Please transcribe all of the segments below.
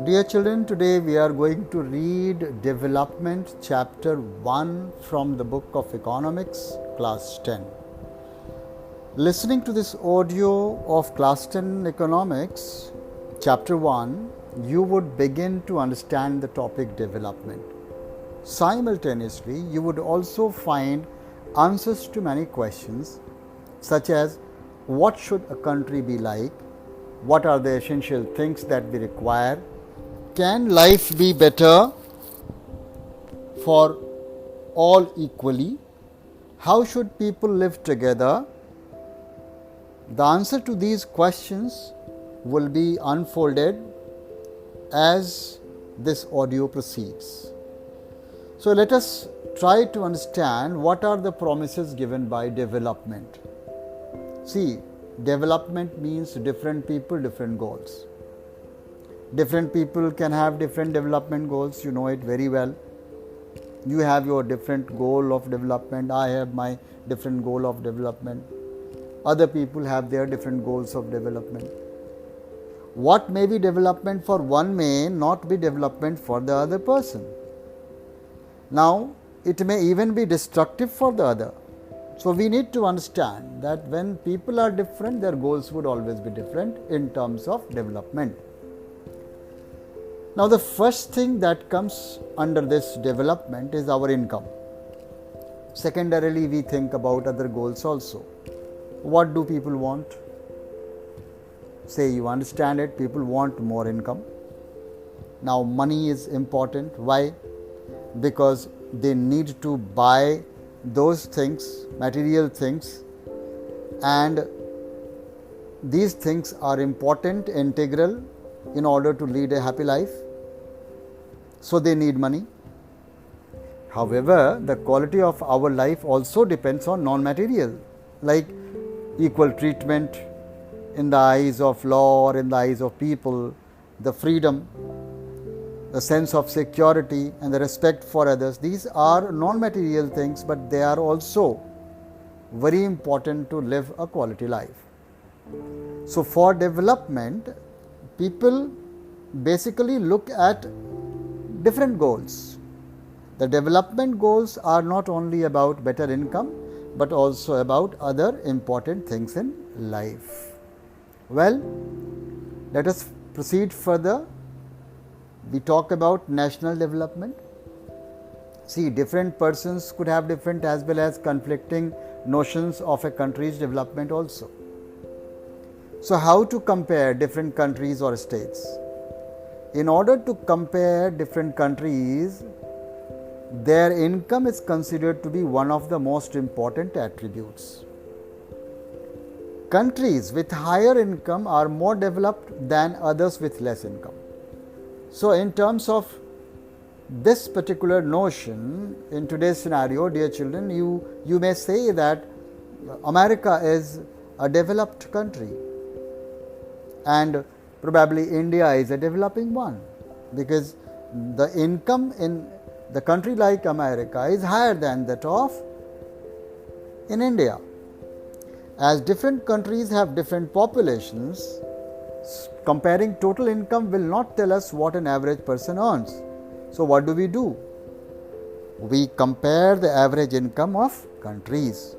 Dear children, today we are going to read Development Chapter 1 from the book of Economics, Class 10. Listening to this audio of Class 10 Economics, Chapter 1, you would begin to understand the topic development. Simultaneously, you would also find answers to many questions such as what should a country be like, what are the essential things that we require, can life be better for all equally, how should people live together. The answer to these questions will be unfolded as this audio proceeds. So let us try to understand what are the promises given by development. See, development means different people, different goals. Different people can have different development goals, you know it very well. You have your different goal of development, I have my different goal of development. Other people have their different goals of development. What may be development for one may not be development for the other person. Now, it may even be destructive for the other. So, we need to understand that when people are different, their goals would always be different in terms of development. Now, the first thing that comes under this development is our income. Secondarily, we think about other goals also. What do people want? Say you understand it, people want more income. Now, money is important. Why? Because they need to buy those things, material things, and these things are important, integral in order to lead a happy life. So, they need money. However, the quality of our life also depends on non-material, like equal treatment in the eyes of law or in the eyes of people, the freedom, the sense of security and the respect for others. These are non-material things, but they are also very important to live a quality life. So, for development, people basically look at different goals. The development goals are not only about better income, but also about other important things in life. Well, let us proceed further. We talk about national development. See, different persons could have different as well as conflicting notions of a country's development also. So, how to compare different countries or states? In order to compare different countries, their income is considered to be one of the most important attributes. Countries with higher income are more developed than others with less income. So, in terms of this particular notion, in today's scenario, dear children, you may say that America is a developed country and probably India is a developing one, because the income in the country like America is higher than that of in India. As different countries have different populations, comparing total income will not tell us what an average person earns. So, what do? We compare the average income of countries.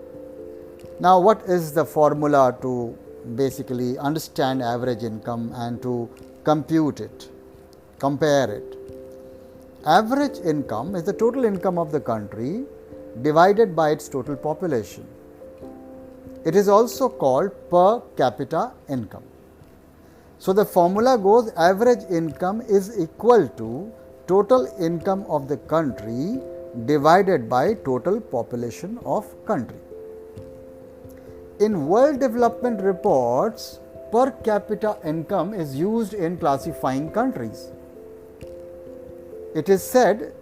Now, what is the formula to basically understand average income and to compute it, compare it? Average income is the total income of the country divided by its total population. It is also called per capita income. So, the formula goes average income is equal to total income of the country divided by total population of country. In World Development Reports, per capita income is used in classifying countries. It is said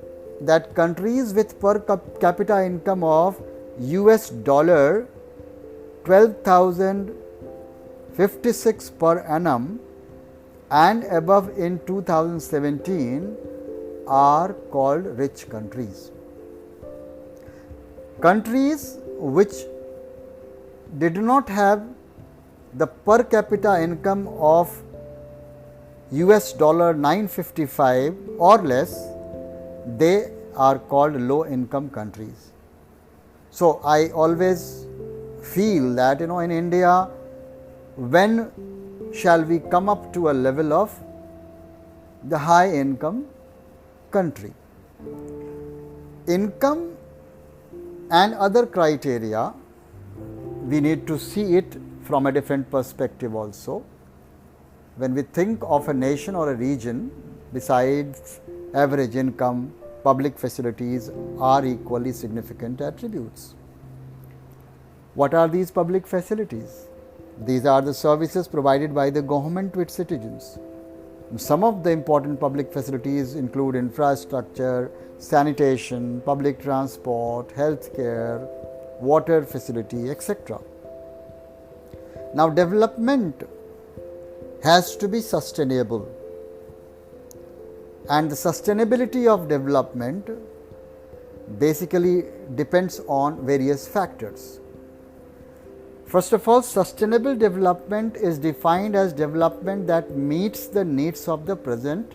that countries with per capita income of US dollar 12,056 per annum and above in 2017 are called rich countries. Countries which did not have the per capita income of US dollar 955 or less, they are called low income countries. So I always feel that in India, when shall we come up to a level of the high income country? Income and other criteria, we need to see it from a different perspective also. When we think of a nation or a region, besides average income, public facilities are equally significant attributes. What are these public facilities? These are the services provided by the government to its citizens. Some of the important public facilities include infrastructure, sanitation, public transport, health care, water facility, etc. Now, development has to be sustainable, and the sustainability of development basically depends on various factors. First of all, sustainable development is defined as development that meets the needs of the present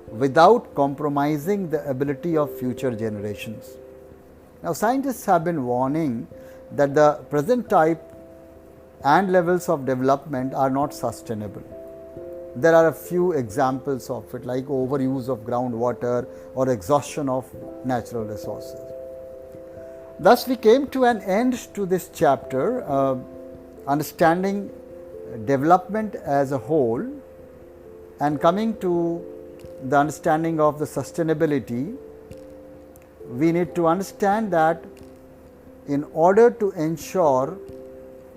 without compromising the ability of future generations. Now, scientists have been warning that the present type and levels of development are not sustainable. There are a few examples of it, like overuse of groundwater or exhaustion of natural resources. Thus, we came to an end to this chapter, understanding development as a whole, and coming to the understanding of the sustainability. We need to understand that in order to ensure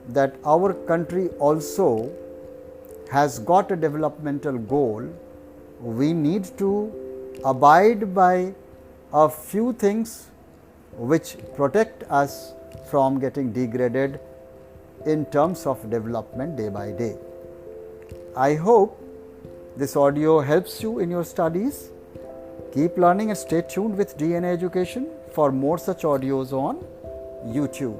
that our country also has got a developmental goal, we need to abide by a few things which protect us from getting degraded in terms of development day by day. I hope this audio helps you in your studies. Keep learning and stay tuned with DNA Education for more such audios on YouTube.